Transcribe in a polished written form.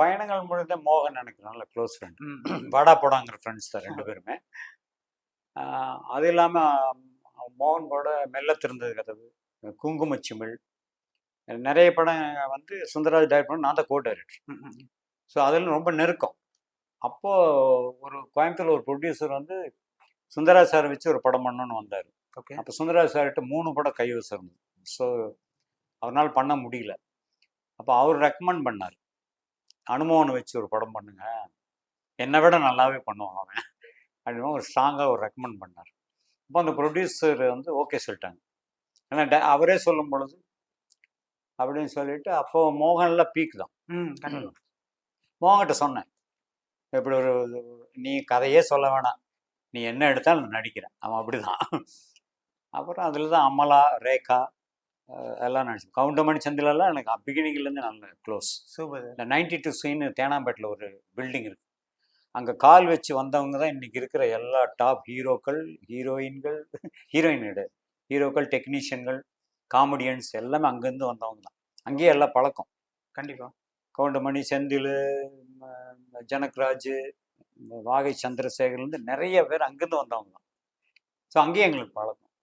பயணங்கள் முழுக்க மோகன் எனக்கு நல்ல க்ளோஸ் ஃப்ரெண்ட். ம். வாடா போடாங்கிற ஃப்ரெண்ட்ஸ் தான் 2 பேருமே. அது இல்லாமல் மோகன் கூட மெல்ல திறந்தது கதவு, குங்குமச்சிமிழ், நிறைய படம் வந்து சுந்தரராஜ் டைரக்ட் பண்ண, நான் தான் கோ டைரக்டர். ஸோ அதில் ரொம்ப நெருக்கம். அப்போது ஒரு கோயம்புத்தூர் ஒரு ப்ரொடியூசர் வந்து சுந்தரராஜ் சாரை வச்சு ஒரு படம் பண்ணணும்னு வந்தார். ஓகே. அப்போ சுந்தரராஜ் சார்கிட்ட 3 படம் கைவசம் இருந்தது. ஸோ அவரால் பண்ண முடியல. அப்போ அவர் ரெக்கமெண்ட் பண்ணார், அனுமோகனை வச்சு ஒரு படம் பண்ணுங்க, என்னை விட நல்லாவே பண்ணுவான் அவன் அப்படின்னு ஒரு ஸ்ட்ராங்காக ஒரு ரெக்கமெண்ட் பண்ணார். அப்போ அந்த ப்ரொடியூசர் வந்து ஓகே சொல்லிட்டாங்க. ஏன்னா அவரே சொல்லும் பொழுது அப்படின்னு சொல்லிட்டு, அப்போது மோகனில் பீக் தான். மோகன்கிட்ட சொன்னேன், இப்படி ஒரு நீ கதையே சொல்ல வேணாம், நீ என்ன எடுத்தாலும் நான் நடிக்கிறேன். அவன் அப்படி தான். அப்புறம் அதில் தான் அமலா, ரேகா எல்லாம் நடிச்சு. கவுண்டமணி சந்திலெல்லாம் எனக்கு பிகினிங்லேருந்து நல்ல க்ளோஸ். சூப்பர். இந்த 92 சீனு தேனாம்பேட்டில் ஒரு பில்டிங் இருக்குது, அங்கே கால் வச்சு வந்தவங்க தான் இன்றைக்கி இருக்கிற எல்லா டாப் ஹீரோக்கள், ஹீரோயின்கள், ஹீரோக்கள், டெக்னீஷியன்கள், காமெடியன்ஸ் எல்லாமே அங்கேருந்து வந்தவங்க தான். அங்கேயே எல்லாம் பழக்கம். கண்டிப்பாக. கவுண்டமணி, செந்தில், ஜனக்ராஜ், வாகை சந்திரசேகர்லேருந்து நிறைய பேர் அங்கேருந்து வந்தவங்க தான். ஸோ அங்கேயே எங்களுக்கு பழக்கம்.